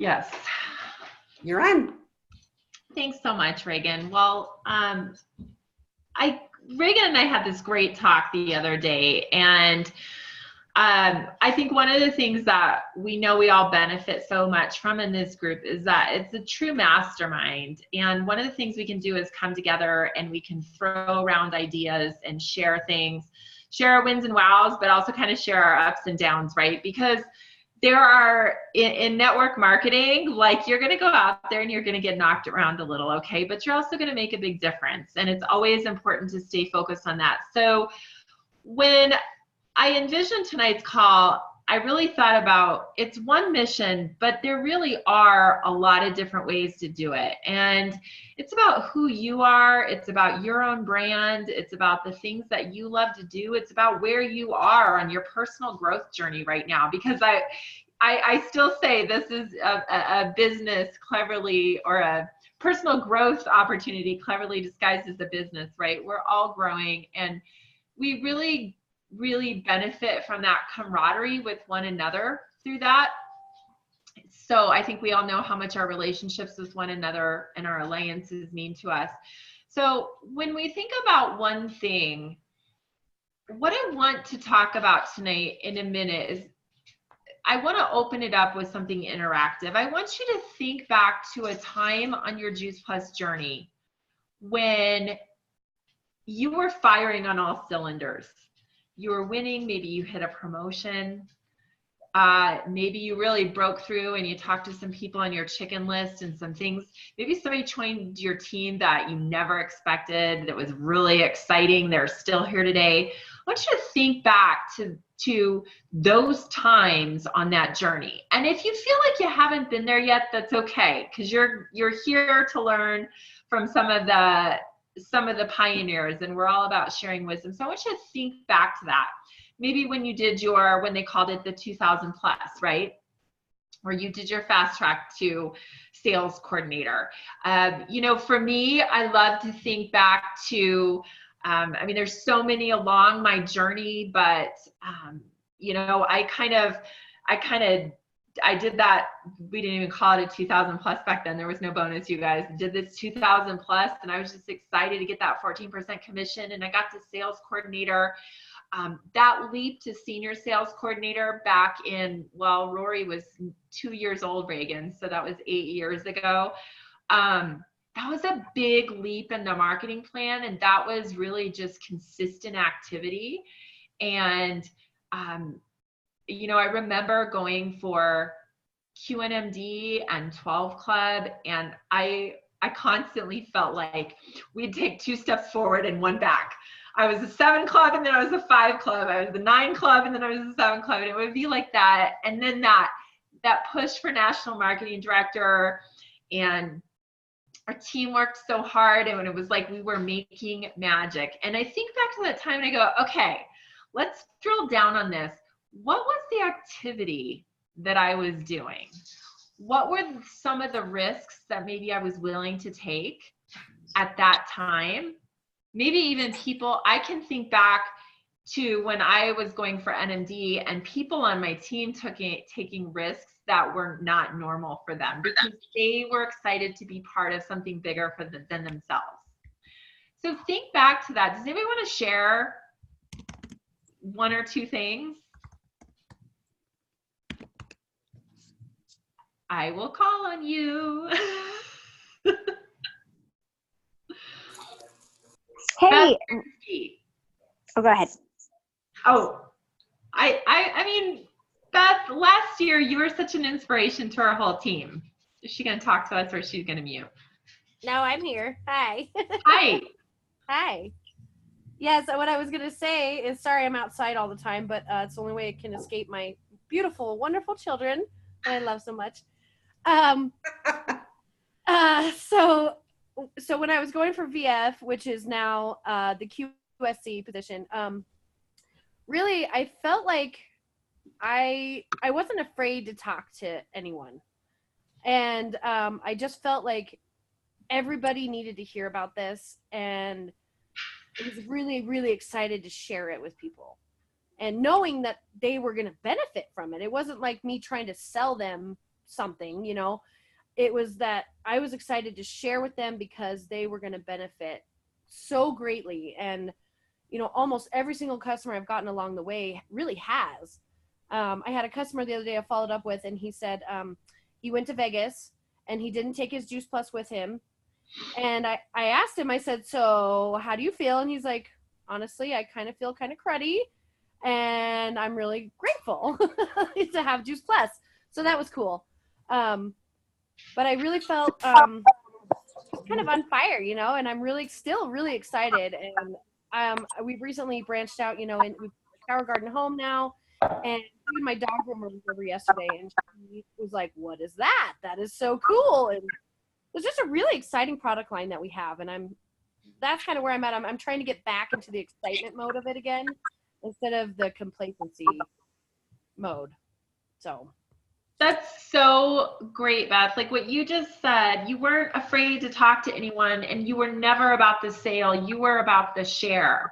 Yes. You're on. Thanks so much, Reagan. Well, Reagan and I had this great talk the other day, and I think one of the things that we know we all benefit so much from in this group is that it's a true mastermind. And one of the things we can do is come together and we can throw around ideas and share things, share our wins and wows, but also kind of share our ups and downs, right? Because there are, in network marketing, like you're going to go out there and you're going to get knocked around a little, okay? But you're also going to make a big difference. And it's always important to stay focused on that. So when I envisioned tonight's call, I really thought about it's one mission, but there really are a lot of different ways to do it. And it's about who you are. It's about your own brand. It's about the things that you love to do. It's about where you are on your personal growth journey right now. Because I still say this is a business cleverly, or a personal growth opportunity cleverly disguised as a business, right? We're all growing, and we really benefit from that camaraderie with one another through that. So I think we all know how much our relationships with one another and our alliances mean to us. So when we think about one thing, what I want to talk about tonight in a minute is I want to open it up with something interactive. I want you to think back to a time on your Juice Plus journey when you were firing on all cylinders. You were winning, maybe you hit a promotion, maybe you really broke through and you talked to some people on your chicken list and some things, maybe somebody joined your team that you never expected, that was really exciting, they're still here today. I want you to think back to those times on that journey. And if you feel like you haven't been there yet, that's okay, because you're here to learn from some of the pioneers, and we're all about sharing wisdom. So I want you to think back to that. Maybe when you did when they called it the 2000 plus, right? Or you did your fast track to sales coordinator. For me, I love to think back to, there's so many along my journey, but, I did that. We didn't even call it a 2000 plus back then. There was no bonus, you guys. Did this 2000 plus, and I was just excited to get that 14% commission, and I got to sales coordinator. That leap to senior sales coordinator back in, Rory was 2 years old, Reagan, so that was 8 years ago. That was a big leap in the marketing plan, and that was really just consistent activity. And I remember going for NMD and 12 Club, and I constantly felt like we'd take 2 steps forward and 1 back. I was a 7 Club, and then I was a 5 Club. I was the 9 Club, and then I was a 7 Club, and it would be like that. And then that push for national marketing director, and our team worked so hard, and it was like we were making magic. And I think back to that time, and I go, okay, let's drill down on this. What was the activity that I was doing? What were some of the risks that maybe I was willing to take at that time? Maybe even people, I can think back to when I was going for NMD and people on my team taking risks that were not normal for them because they were excited to be part of something bigger than themselves. So think back to that. Does anybody want to share 1 or 2 things? I will call on you. Hey. Oh, go ahead. Oh, I mean, Beth, last year you were such an inspiration to our whole team. Is she going to talk to us, or is she going to mute? No, I'm here. Hi. Hi. Hi. Yeah, so what I was going to say is, sorry I'm outside all the time, but it's the only way I can escape my beautiful, wonderful children that I love so much. So when I was going for VF, which is now the QSC position, really I felt like I wasn't afraid to talk to anyone, and I just felt like everybody needed to hear about this, and I was really, really excited to share it with people, and knowing that they were going to benefit from it. It wasn't like me trying to sell them something, you know. It was that I was excited to share with them because they were going to benefit so greatly. And, you know, almost every single customer I've gotten along the way really has. I had a customer the other day I followed up with, and he said he went to Vegas and he didn't take his Juice Plus with him. And I asked him, I said, so how do you feel? And he's like, honestly, I kind of feel kind of cruddy, and I'm really grateful to have Juice Plus. So that was cool. But I really felt kind of on fire, you know, and I'm still really excited. And we've recently branched out, you know, and we've got a shower garden home now. And even my dog groomer was over yesterday, and she was like, what is that? That is so cool. And it's just a really exciting product line that we have. And that's kind of where I'm at. I'm trying to get back into the excitement mode of it again instead of the complacency mode. So that's so great, Beth. Like what you just said, you weren't afraid to talk to anyone, and you were never about the sale. You were about the share,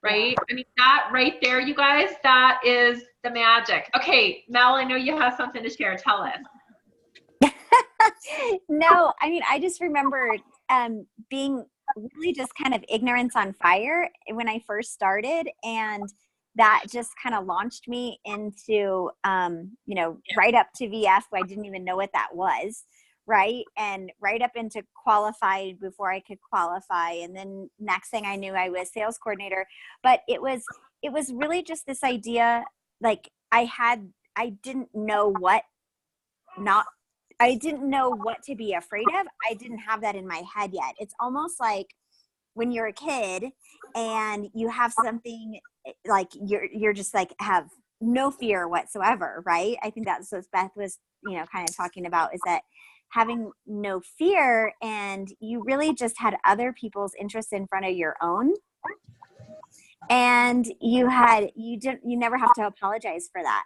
right? Yeah. I mean, that right there, you guys, that is the magic. Okay, Mel, I know you have something to share. Tell us. No, I mean, I just remember being really just kind of ignorance on fire when I first started, and that just kind of launched me into, you know, right up to VF. I didn't even know what that was, right? And right up into qualified before I could qualify. And then next thing I knew, I was sales coordinator. But it was really just this idea, like I didn't know what to be afraid of. I didn't have that in my head yet. It's almost like when you're a kid and you have something like you're just like have no fear whatsoever, right? I think that's what Beth was, you know, kind of talking about, is that having no fear, and you really just had other people's interests in front of your own. And you never have to apologize for that.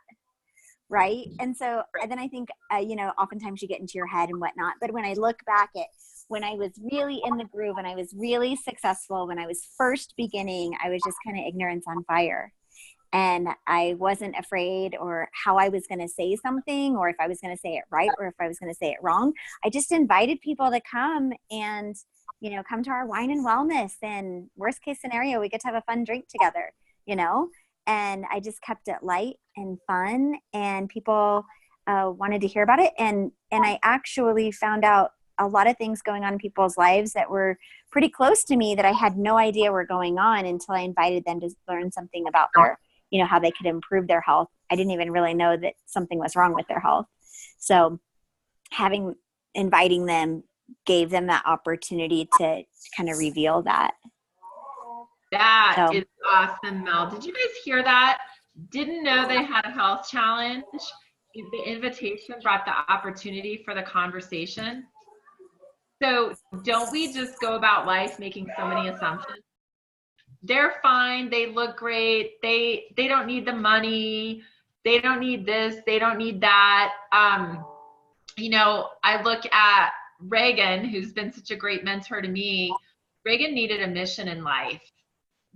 Right. And so then I think, you know, oftentimes you get into your head and whatnot. But when I look back at when I was really in the groove and I was really successful, when I was first beginning, I was just kind of ignorance on fire. And I wasn't afraid or how I was going to say something, or if I was going to say it right, or if I was going to say it wrong. I just invited people to come and, you know, come to our wine and wellness. And worst case scenario, we get to have a fun drink together, you know. And I just kept it light and fun, and people wanted to hear about it. And I actually found out a lot of things going on in people's lives that were pretty close to me that I had no idea were going on until I invited them to learn something about their, you know, how they could improve their health. I didn't even really know that something was wrong with their health. So inviting them gave them that opportunity to kind of reveal that. That is awesome, Mel. Did you guys hear that? Didn't know they had a health challenge. The invitation brought the opportunity for the conversation. So don't we just go about life making so many assumptions? They're fine. They look great. They don't need the money. They don't need this. They don't need that. You know, I look at Reagan, who's been such a great mentor to me. Reagan needed a mission in life.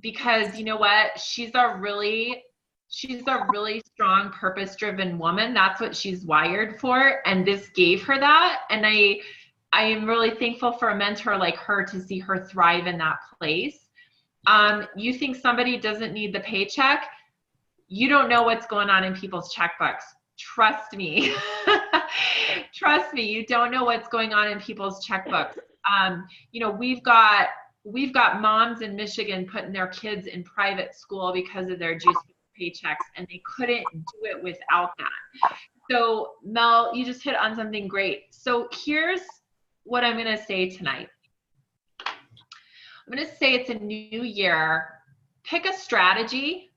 Because you know what, she's a really strong, purpose-driven woman. That's what she's wired for, and this gave her that. And I am really thankful for a mentor like her to see her thrive in that place. You think somebody doesn't need the paycheck? You don't know what's going on in people's checkbooks. Trust me. Trust me, you don't know what's going on in people's checkbooks. You know, we've got moms in Michigan putting their kids in private school because of their juice paychecks, and they couldn't do it without that. So Mel, you just hit on something great. So here's what I'm going to say tonight. I'm going to say it's a new year. Pick a strategy,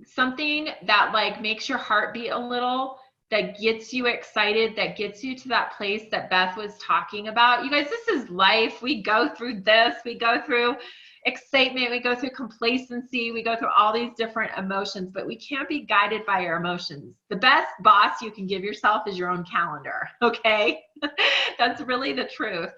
something that like makes your heart beat a little, that gets you excited, that gets you to that place that Beth was talking about. You guys, this is life. We go through this. We go through excitement. We go through complacency. We go through all these different emotions, but we can't be guided by our emotions. The best boss you can give yourself is your own calendar, okay? That's really the truth.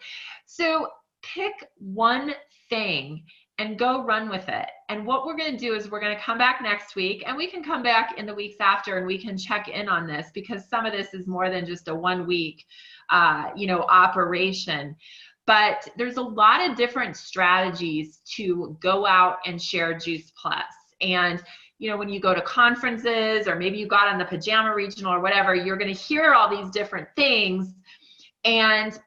So pick one thing and go run with it. And what we're going to do is we're going to come back next week, and we can come back in the weeks after and we can check in on this, because some of this is more than just a 1 week, operation. But there's a lot of different strategies to go out and share Juice Plus. And when you go to conferences, or maybe you got on the Pajama Regional or whatever, you're going to hear all these different things. And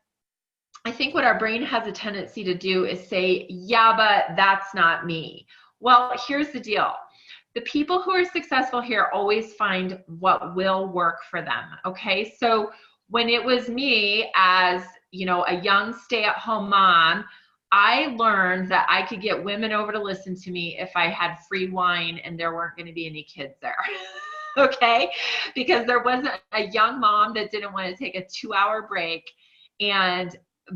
I think what our brain has a tendency to do is say, yeah, but that's not me. Well, here's the deal. The people who are successful here always find what will work for them. Okay. So when it was me as, a young stay-at-home mom, I learned that I could get women over to listen to me if I had free wine and there weren't going to be any kids there. Okay. Because there wasn't a young mom that didn't want to take a 2-hour break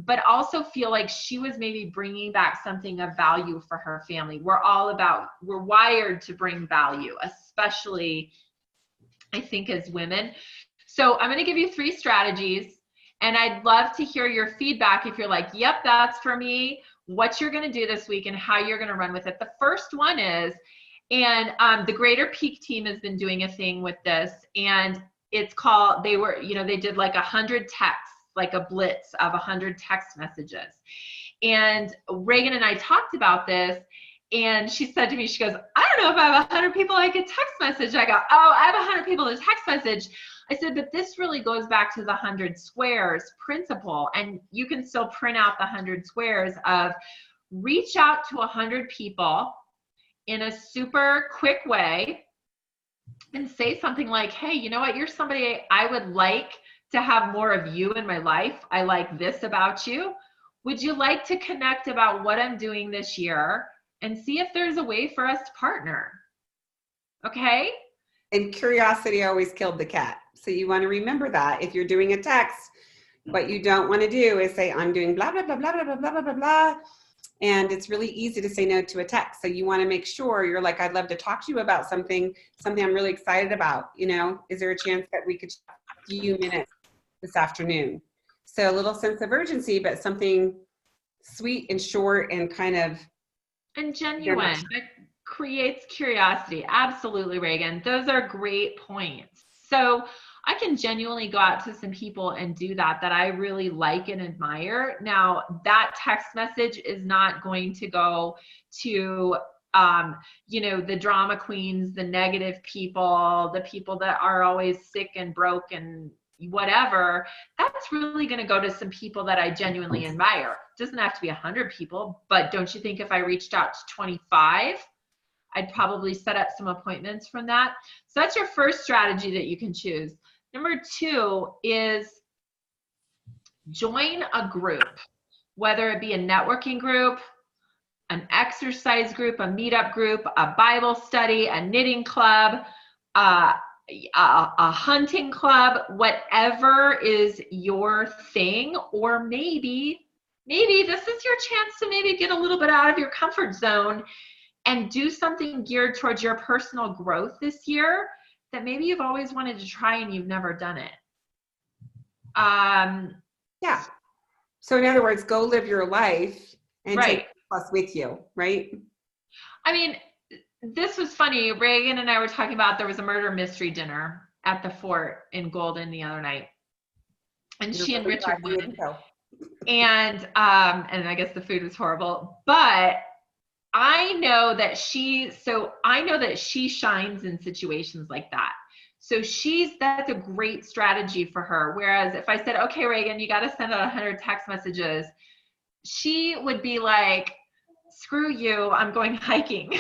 but also feel like she was maybe bringing back something of value for her family. We're wired to bring value, especially I think as women. So I'm going to give you 3 strategies, and I'd love to hear your feedback if you're like, yep, that's for me, what you're going to do this week and how you're going to run with it. The first one is, and the Greater Peak team has been doing a thing with this, and it's called, they did like 100 texts, like a blitz of 100 text messages. And Reagan and I talked about this, and she said to me, she goes, I don't know if I have 100 people I could text message. I go, oh, I have 100 people to text message. I said, but this really goes back to the 100 squares principle. And you can still print out the 100 squares of reach out to 100 people in a super quick way and say something like, hey, you know what? You're somebody I would like to have more of you in my life. I like this about you. Would you like to connect about what I'm doing this year and see if there's a way for us to partner? Okay. And curiosity always killed the cat. So you want to remember that if you're doing a text, what you don't want to do is say, I'm doing blah, blah, blah, blah, blah, blah, blah, blah, blah, blah. And it's really easy to say no to a text. So you want to make sure you're like, I'd love to talk to you about something I'm really excited about. Is there a chance that we could chat a few minutes this afternoon? So a little sense of urgency, but something sweet and short and kind of. And genuine. It creates curiosity. Absolutely, Reagan. Those are great points. So I can genuinely go out to some people and do that I really like and admire. Now, that text message is not going to go to, the drama queens, the negative people, the people that are always sick and broke and whatever. That's really going to go to some people that I genuinely admire. It doesn't have to be 100 people, but don't you think if I reached out to 25, I'd probably set up some appointments from that? So that's your first strategy that you can choose. Number 2 is join a group, whether it be a networking group, an exercise group, a meetup group, a Bible study, a knitting club, a hunting club, whatever is your thing. Or maybe this is your chance to maybe get a little bit out of your comfort zone and do something geared towards your personal growth this year that maybe you've always wanted to try and you've never done it. Yeah. So in other words, go live your life and right. take Plus with you, right? I mean, this was funny. Reagan and I were talking about, there was a murder mystery dinner at the fort in Golden the other night. And she and Richard went. And I guess the food was horrible, but I know that she shines in situations like that. So that's a great strategy for her. Whereas if I said, okay, Reagan, you got to send out 100 text messages, she would be like, screw you, I'm going hiking.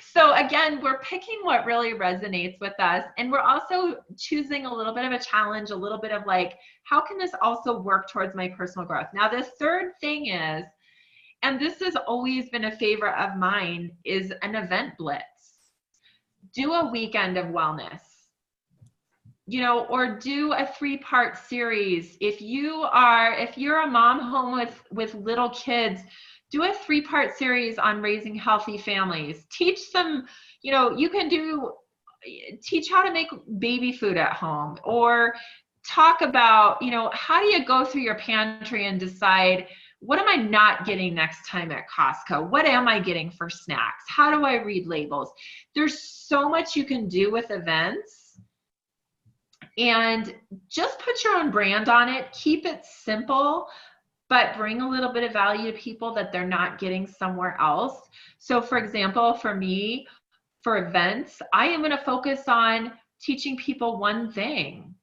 So again, we're picking what really resonates with us. And we're also choosing a little bit of a challenge, a little bit of like, how can this also work towards my personal growth? Now, the third thing is, and this has always been a favorite of mine, is an event blitz. Do a weekend of wellness, or do a 3-part series. If you're a mom home with little kids, do a 3-part series on raising healthy families. Teach them, you can teach how to make baby food at home, or talk about, how do you go through your pantry and decide What am I not getting next time at Costco? What am I getting for snacks? How do I read labels? There's so much you can do with events, and just put your own brand on it. Keep it simple, but bring a little bit of value to people that they're not getting somewhere else. So for example, for me, for events, I am going to focus on teaching people one thing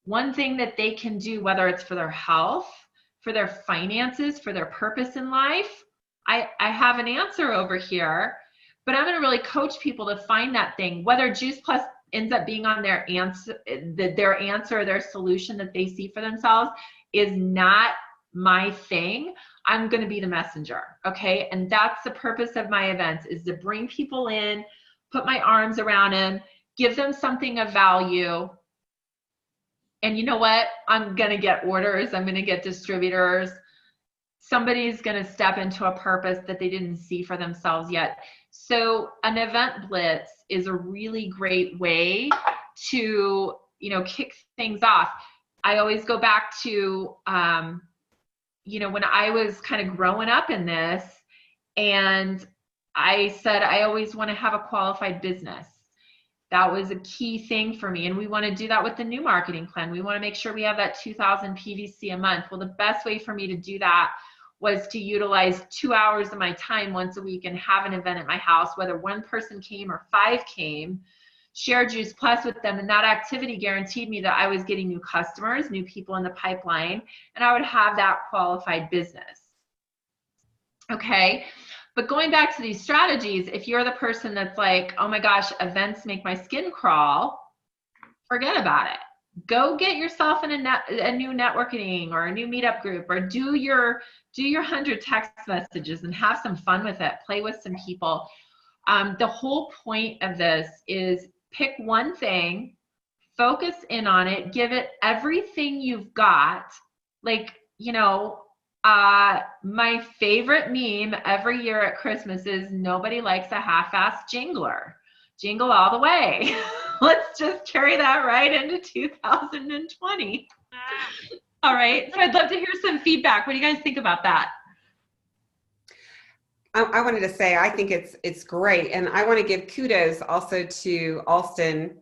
that they can do, whether it's for their health, for their finances, for their purpose in life. I have an answer over here, but I'm going to really coach people to find that thing, whether Juice Plus ends up being on their answer, or their solution that they see for themselves is not my thing. I'm going to be the messenger. Okay. And that's the purpose of my events, is to bring people in, put my arms around them, give them something of value. And you know what? I'm going to get orders. I'm going to get distributors. Somebody's going to step into a purpose that they didn't see for themselves yet. So an event blitz is a really great way to, kick things off. I always go back to, when I was kind of growing up in this, and I said, I always want to have a qualified business. That was a key thing for me. And we want to do that with the new marketing plan. We want to make sure we have that 2,000 PVC a month. Well, the best way for me to do that was to utilize 2 hours of my time once a week and have an event at my house, whether one person came or 5 came, share Juice Plus with them. And that activity guaranteed me that I was getting new customers, new people in the pipeline, and I would have that qualified business. Okay. But going back to these strategies, if you're the person that's like, oh my gosh, events make my skin crawl, forget about it. Go get yourself in a new networking or a new meetup group, or do your 100 text messages and have some fun with it. Play with some people. The whole point of this is pick one thing, focus in on it, give it everything you've got. Like, my favorite meme every year at Christmas is nobody likes a half-assed jingler. Jingle all the way. Let's just carry that right into 2020. All right. So I'd love to hear some feedback. What do you guys think about that? I wanted to say, I think it's great. And I want to give kudos also to Alston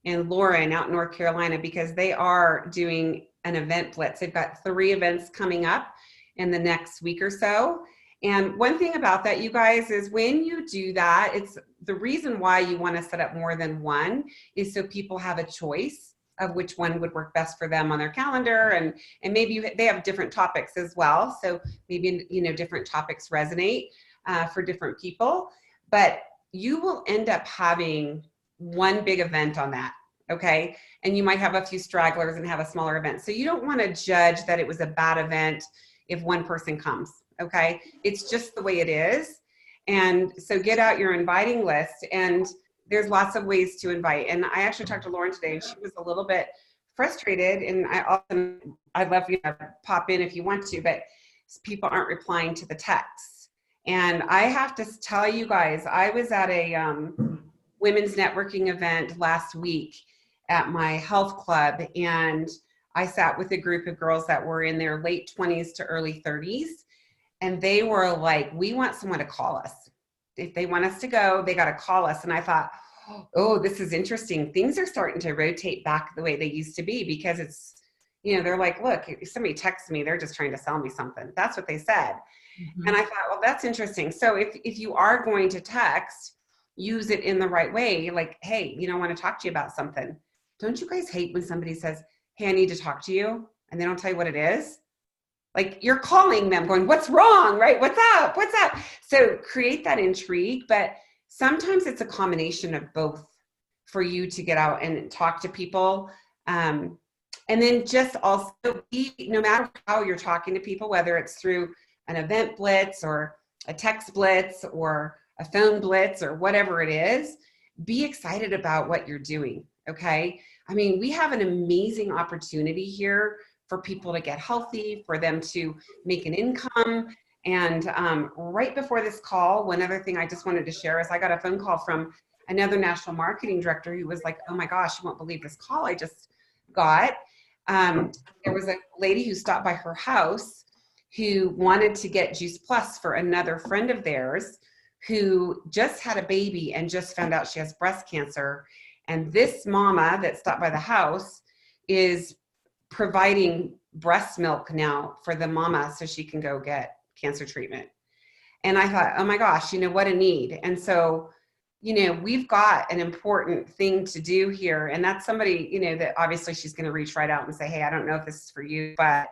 and Lauren out in North Carolina, because they are doing an event blitz. They've got 3 events coming up in the next week or so. And one thing about that, you guys, is when you do that, it's the reason why you want to set up more than one is so people have a choice of which one would work best for them on their calendar. And maybe they have different topics as well. So maybe, different topics resonate for different people, but you will end up having one big event on that. Okay. And you might have a few stragglers and have a smaller event. So you don't want to judge that it was a bad event if one person comes. Okay. It's just the way it is. And so get out your inviting list, and there's lots of ways to invite. And I actually talked to Lauren today, and she was a little bit frustrated. And I'd love you to pop in if you want to, but people aren't replying to the texts. And I have to tell you guys, I was at a women's networking event last week at my health club, and I sat with a group of girls that were in their late 20s to early 30s, and they were like, we want someone to call us. If they want us to go, they got to call us. And I thought, oh, this is interesting. Things are starting to rotate back the way they used to be, because it's, they're like, look, if somebody texts me, they're just trying to sell me something. That's what they said. Mm-hmm. And I thought, well, that's interesting. So if you are going to text, use it in the right way. Like, hey, I want to talk to you about something. Don't you guys hate when somebody says, hey, I need to talk to you, and they don't tell you what it is? Like, you're calling them going, what's wrong, right? What's up? What's up? So create that intrigue, but sometimes it's a combination of both for you to get out and talk to people. And then just also no matter how you're talking to people, whether it's through an event blitz or a text blitz or a phone blitz or whatever it is, be excited about what you're doing. Okay. I mean, we have an amazing opportunity here for people to get healthy, for them to make an income. And right before this call, one other thing I just wanted to share is I got a phone call from another national marketing director who was like, oh my gosh, you won't believe this call I just got. There was a lady who stopped by her house who wanted to get Juice Plus for another friend of theirs who just had a baby and just found out she has breast cancer. And this mama that stopped by the house is providing breast milk now for the mama so she can go get cancer treatment. And I thought, oh my gosh, what a need. And so, we've got an important thing to do here. And that's somebody, that obviously she's going to reach right out and say, hey, I don't know if this is for you, but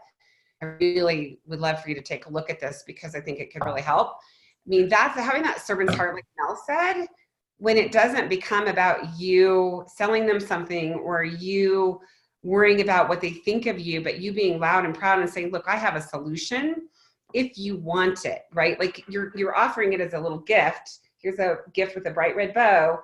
I really would love for you to take a look at this because I think it could really help. I mean, that's having that servant's heart, like Mel said, when it doesn't become about you selling them something or you worrying about what they think of you, but you being loud and proud and saying, look, I have a solution if you want it, right? Like you're offering it as a little gift. Here's a gift with a bright red bow.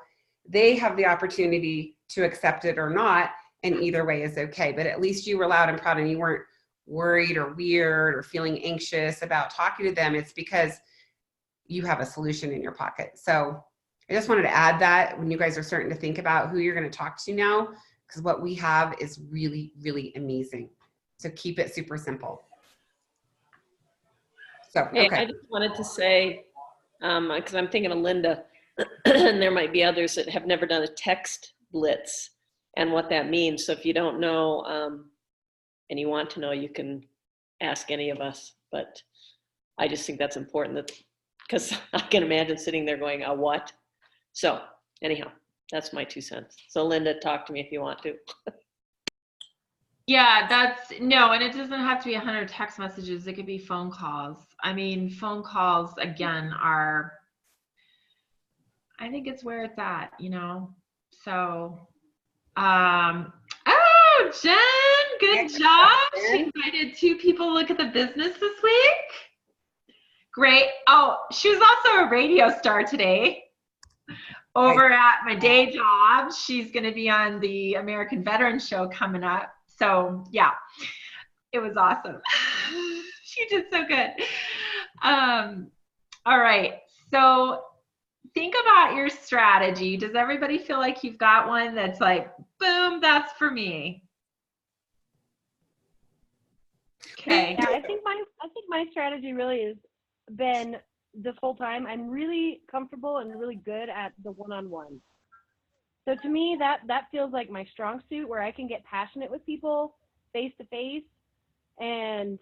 They have the opportunity to accept it or not, and either way is okay. But at least you were loud and proud and you weren't worried or weird or feeling anxious about talking to them. It's because you have a solution in your pocket. So I just wanted to add that when you guys are starting to think about who you're going to talk to now, because what we have is really, really amazing. So keep it super simple. So, okay. Hey, I just wanted to say, because I'm thinking of Linda, and there might be others that have never done a text blitz and what that means. So if you don't know and you want to know, you can ask any of us. But I just think that's important because I can imagine sitting there going, a what? So anyhow, that's my 2 cents. So Linda, talk to me if you want to. Yeah, and it doesn't have to be 100 text messages. It could be phone calls. I mean, phone calls, again, I think it's where it's at, So, oh, Jen, good job. She invited 2 people to look at the business this week. Great. Oh, she was also a radio star today. Over at my day job, she's going to be on the American Veterans Show coming up. So yeah, it was awesome. She did so good. All right. So think about your strategy. Does everybody feel like you've got one that's like, boom, that's for me? Okay. Yeah, I think my strategy really has been this whole time. I'm really comfortable and really good at the one-on-one. So to me, that feels like my strong suit, where I can get passionate with people face to face and,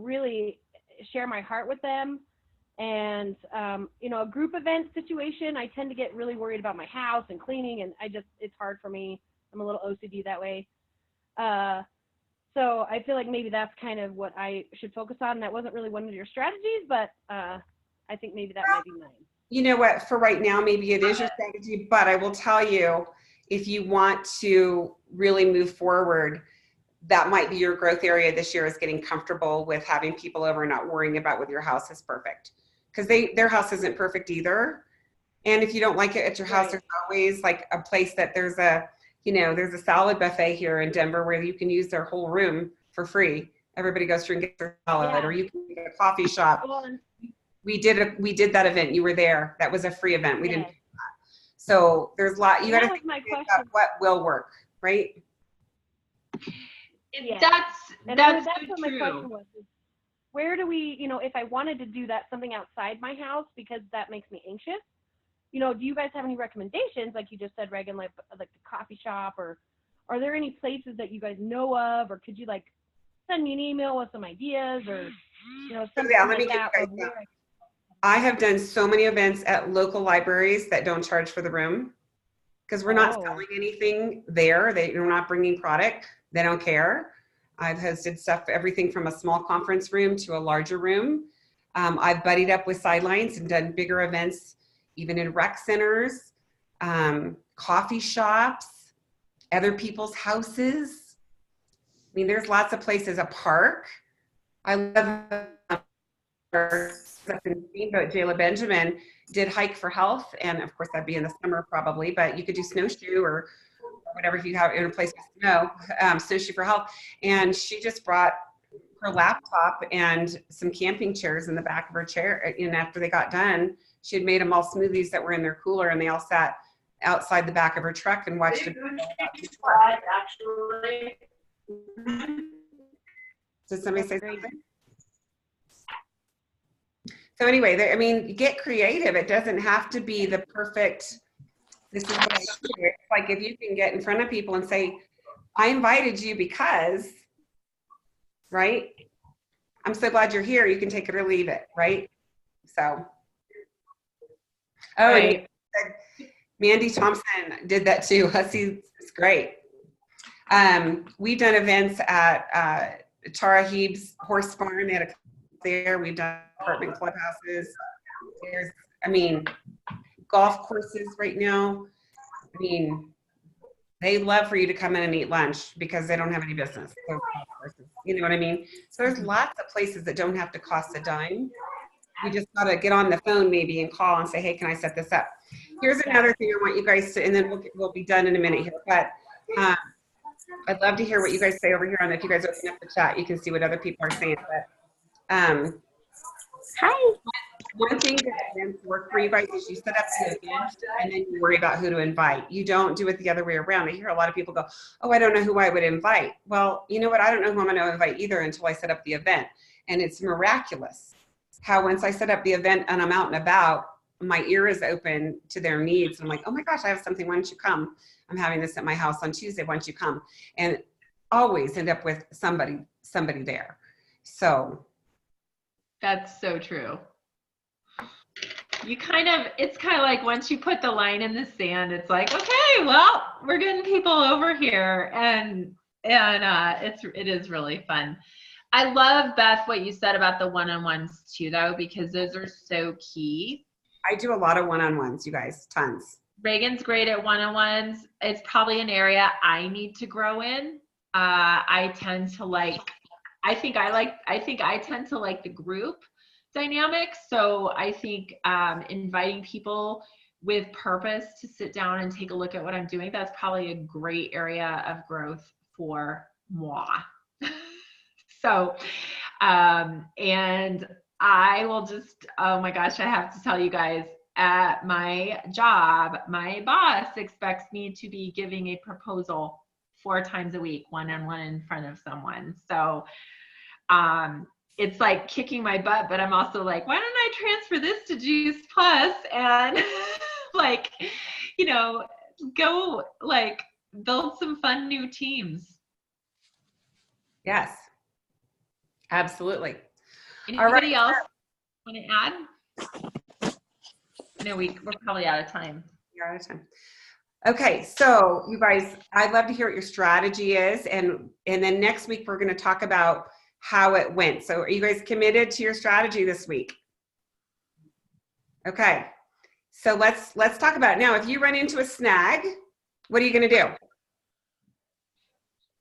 really share my heart with them. And, a group event situation, I tend to get really worried about my house and cleaning, and it's hard for me. I'm a little OCD that way. So I feel like maybe that's kind of what I should focus on. That wasn't really one of your strategies, but I think maybe that might be mine. You know what, for right now, maybe it is your strategy, but I will tell you, if you want to really move forward, that might be your growth area this year, is getting comfortable with having people over and not worrying about whether your house is perfect. Because their house isn't perfect either. And if you don't like it at your house, Right. there's always like a place that there's a salad buffet here in Denver where you can use their whole room for free. Everybody goes through and gets their salad, Yeah. or you can get a coffee shop. Well, We did that event. You were there. That was a free event. We yes. didn't do that. So there's a lot. You got to That was think my about question. what will work, right? Yeah. That's what so my true. question was. Is where do we, if I wanted to do something outside my house, because that makes me anxious, do you guys have any recommendations? Like you just said, Reagan, like the coffee shop, or are there any places that you guys know of, or could you send me an email with some ideas, or something let me like give that? you guys that. I have done so many events at local libraries that don't charge for the room, because we're not selling anything there. We're not bringing product. They don't care. I've hosted stuff, everything from a small conference room to a larger room. I've buddied up with Sidelines and done bigger events, even in rec centers, coffee shops, other people's houses. I mean, there's lots of places, a park. I love in Steamboat, Jayla Benjamin did Hike for Health, and of course that'd be in the summer probably, but you could do snowshoe or whatever if you have in a place with snow, snowshoe for health. And she just brought her laptop and some camping chairs in the back of her chair. And after they got done, she had made them all smoothies that were in their cooler, and they all sat outside the back of her truck and watched it. Did somebody say something? So anyway, I mean, get creative. It doesn't have to be the perfect, this is what I do. It's like if you can get in front of people and say, I invited you because, right? I'm so glad you're here. You can take it or leave it, right? So, oh, Right. and Mandy Thompson did that too. Hussey is great. We've done events at Tara Heeb's Horse Barn. They had a club there. We've done apartment clubhouses. There's, I mean, golf courses right now. I mean, they love for you to come in and eat lunch because they don't have any business. Those golf courses, you know what I mean? So there's lots of places that don't have to cost a dime. You just gotta get on the phone maybe and call and say, hey, can I set this up? Here's another thing I want you guys to, and then we'll be done in a minute here. But I'd love to hear what you guys say over here. And if you guys open up the chat, you can see what other people are saying. But Hi. one thing that works for you guys is you set up the event and then you worry about who to invite. You don't do it the other way around. I hear a lot of people go, oh, I don't know who I would invite. Well, you know what? I don't know who I'm going to invite either until I set up the event. And it's miraculous how once I set up the event and I'm out and about, my ear is open to their needs. I'm like, oh my gosh, I have something. Why don't you come? I'm having this at my house on Tuesday. Why don't you come? And always end up with somebody there. So That's so true. It's kind of like once you put the line in the sand, it's like, okay, well, we're getting people over here, and it is really fun. I love, Beth, what you said about the one-on-ones too, though, because those are so key. I do a lot of one-on-ones, you guys, tons. Reagan's great at one-on-ones. It's probably an area I need to grow in. I tend to like the group dynamic. So I think inviting people with purpose to sit down and take a look at what I'm doing, that's probably a great area of growth for moi. So, and I will just, oh my gosh, I have to tell you guys, at my job, my boss expects me to be giving a proposal 4 times a week, one-on-one in front of someone. So, it's like kicking my butt, but I'm also like, why don't I transfer this to Juice Plus and like, go like build some fun new teams. Yes, absolutely. Anybody else want to add? No, we're probably out of time. You're out of time. Okay, so you guys, I'd love to hear what your strategy is, and then next week we're going to talk about how it went. So are you guys committed to your strategy this week? Okay, so let's talk about it. Now, if you run into a snag, what are you going to do?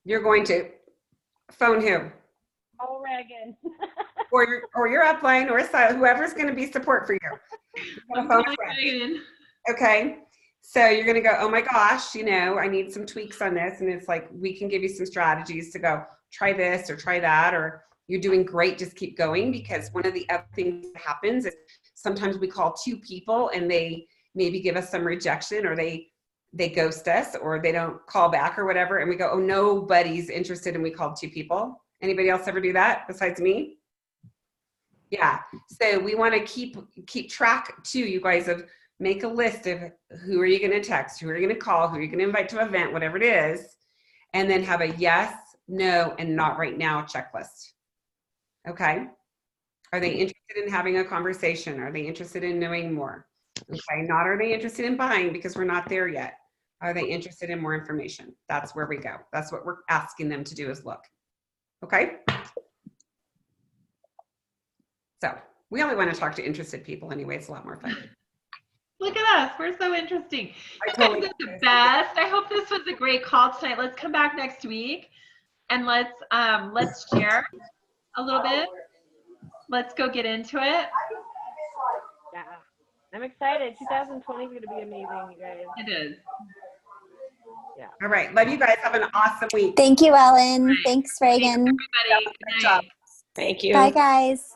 You're going to phone who? Oh, Reagan. or your upline, or whoever's going to be support for you. Okay, so you're going to go, oh my gosh, I need some tweaks on this, and it's like, we can give you some strategies to go try this or try that, or you're doing great, just keep going. Because one of the other things that happens is sometimes we call 2 people and they maybe give us some rejection, or they ghost us, or they don't call back or whatever, and we go, oh, nobody's interested, and we called 2 people. Anybody else ever do that besides me? Yeah, so we want to keep track too, you guys, of make a list of who are you going to text, who are you going to call, who are you going to invite to an event, whatever it is, and then have a yes, no, and not right now checklist. Okay? Are they interested in having a conversation? Are they interested in knowing more? Okay, not are they interested in buying, because we're not there yet. Are they interested in more information? That's where we go. That's what we're asking them to do, is look. Okay? So we only want to talk to interested people anyway. It's a lot more fun. Look at us. We're so interesting. You guys are the best. I hope this was a great call tonight. Let's come back next week and let's share a little bit. Let's go get into it. Yeah, I'm excited. 2020 is going to be amazing, you guys. It is. Yeah. All right. Love you guys. Have an awesome week. Thank you, Ellen. Thanks, Reagan. Thanks, everybody. Good night. Thank you. Bye, guys.